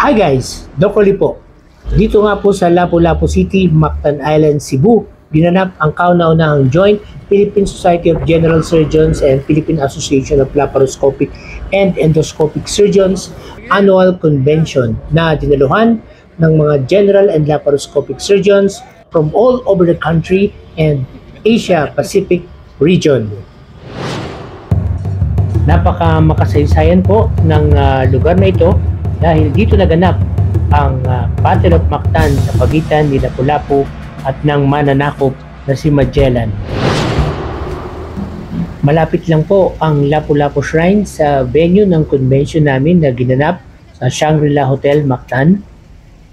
Hi guys, Doc Oli po. Dito nga po sa Lapu-Lapu City, Mactan Island, Cebu, ginanap ang kauna-unahang joint Philippine Society of General Surgeons and Philippine Association of Laparoscopic and Endoscopic Surgeons Annual Convention na dinaluhan ng mga general and laparoscopic surgeons from all over the country and Asia-Pacific region. Napaka makasaysayan po ng lugar na ito dahil dito naganap ang Battle of Mactan sa pagitan ni Lapu-Lapu at ng mananakop na si Magellan. Malapit lang po ang Lapu-Lapu Shrine sa venue ng convention namin na ginanap sa Shangri-La Hotel, Mactan.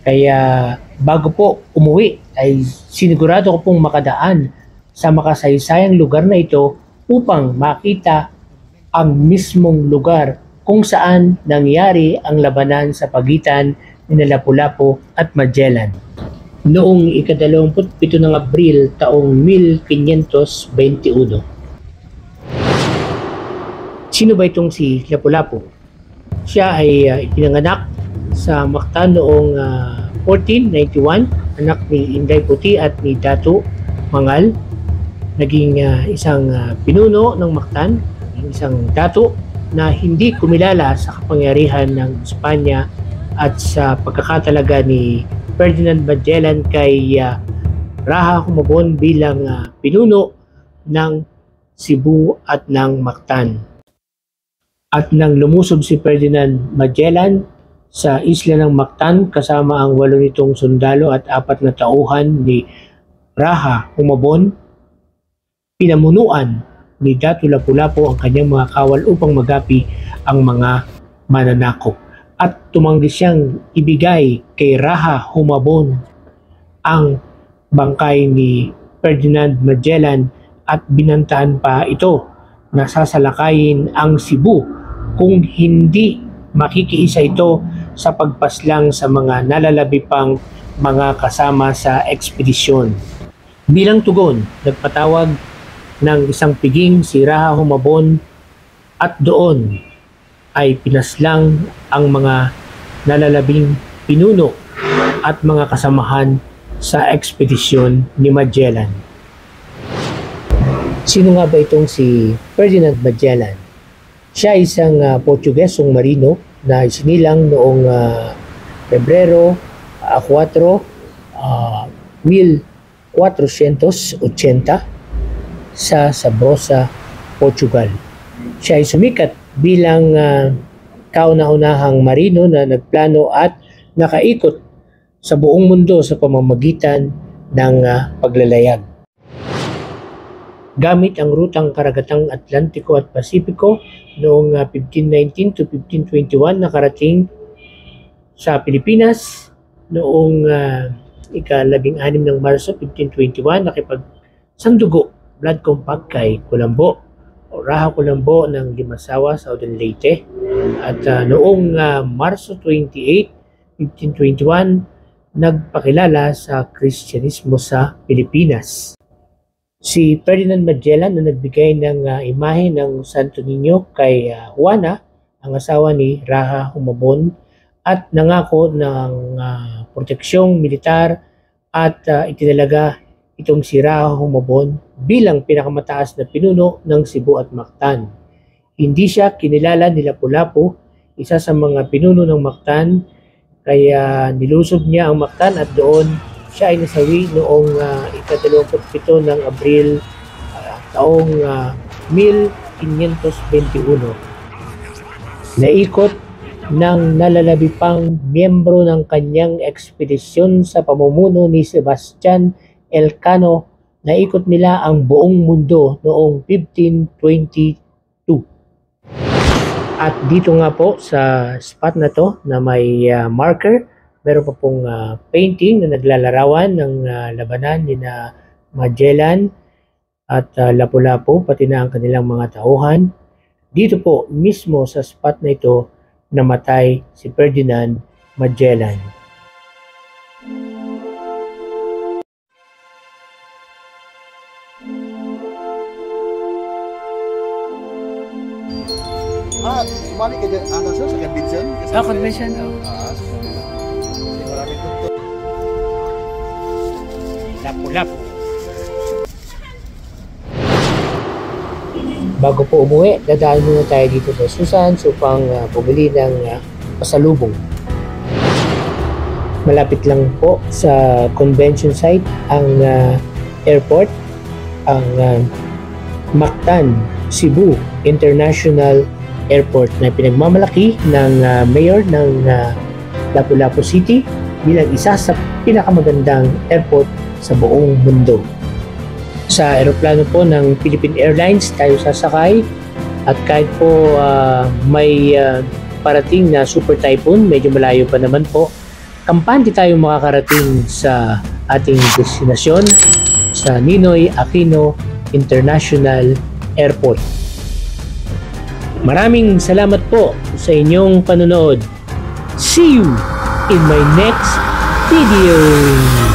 Kaya bago po umuwi ay sinigurado ko pong makadaan sa makasaysayang lugar na ito upang makita ang mismong lugar kung saan nangyari ang labanan sa pagitan ni Lapu-Lapu at Magellan. Noong ika-27 ng Abril taong 1521. Sino ba itong si Lapu-Lapu? Siya ay ipinanganak sa Mactan noong 1491, anak ni Inday Puti at ni Datu Mangal. Naging isang pinuno ng Mactan, isang datu na hindi kumilala sa kapangyarihan ng Espanya at sa pagkakatalaga ni Ferdinand Magellan kay Raha Humabon bilang pinuno ng Cebu at ng Mactan. At nang lumusob si Ferdinand Magellan sa isla ng Mactan kasama ang 8 nitong sundalo at 4 na tauhan ni Raha Humabon, pinamunuan ni Datu Lapu-Lapu ang kanyang mga kawal upang magapi ang mga mananakop. At tumanggi siyang ibigay kay Raha Humabon ang bangkay ni Ferdinand Magellan at binantahan pa ito na sasalakayin ang Cebu kung hindi makikiisa ito sa pagpaslang sa mga nalalabi pang mga kasama sa ekspedisyon. Bilang tugon, nagpatawag ng isang piging si Raha Humabon at doon ay pinaslang ang mga nalalabing pinuno at mga kasamahan sa ekspedisyon ni Magellan. Sino nga ba itong si Ferdinand Magellan? Siya ay isang Portugesong marino na isinilang noong Pebrero 1480 sa Sabrosa, Portugal. Siya ay sumikat bilang kauna-unahang marino na nagplano at nakaikot sa buong mundo sa pamamagitan ng paglalayag. Gamit ang rutang karagatang Atlantiko at Pasipiko noong 1519 to 1521 nakarating sa Pilipinas. Noong ika-16 ng Marso 1521 nakipagsandugo blood compact kay Colombo o Raha Colombo ng Limasawa, Southern Leyte. At noong Marso 28, 1521, nagpakilala sa Kristyanismo sa Pilipinas. Si Ferdinand Magellan na nagbigay ng imahe ng Santo Niño kay Juana, ang asawa ni Raha Humabon, at nangako ng proteksyong militar at itinalaga itong si Raha Humabon bilang pinakamataas na pinuno ng Cebu at Mactan. Hindi siya kinilala ni Lapu-Lapu, isa sa mga pinuno ng Mactan, kaya nilusob niya ang Mactan at doon siya ay nasawi noong ika-27 ng Abril taong 1521. Naikot ng nalalabi pang miyembro ng kanyang ekspedisyon sa pamumuno ni Sebastian Elcano. Naikot nila ang buong mundo noong 1522. At dito nga po sa spot na to na may marker, meron pa pong painting na naglalarawan ng labanan ni na Magellan at Lapu-Lapu, pati na ang kanilang mga tauhan. Dito po mismo sa spot na ito namatay si Ferdinand Magellan. Sumali ka dyan, sir, sa convention? Convention. Lapu-Lapu. Bago po umuwi, dadaan muna tayo dito sa Susan upang bumili ng pasalubong. Malapit lang po sa convention site ang airport, ang Mactan Cebu International Airport na pinagmamalaki ng mayor ng Lapu-Lapu City bilang isa sa pinakamagandang airport sa buong mundo. Sa eroplano po ng Philippine Airlines tayo sasakay at kahit po may parating na super typhoon, medyo malayo pa naman po, kampante tayo makakarating sa ating destinasyon sa Ninoy Aquino International Airport. Maraming salamat po sa inyong panonood. See you in my next video.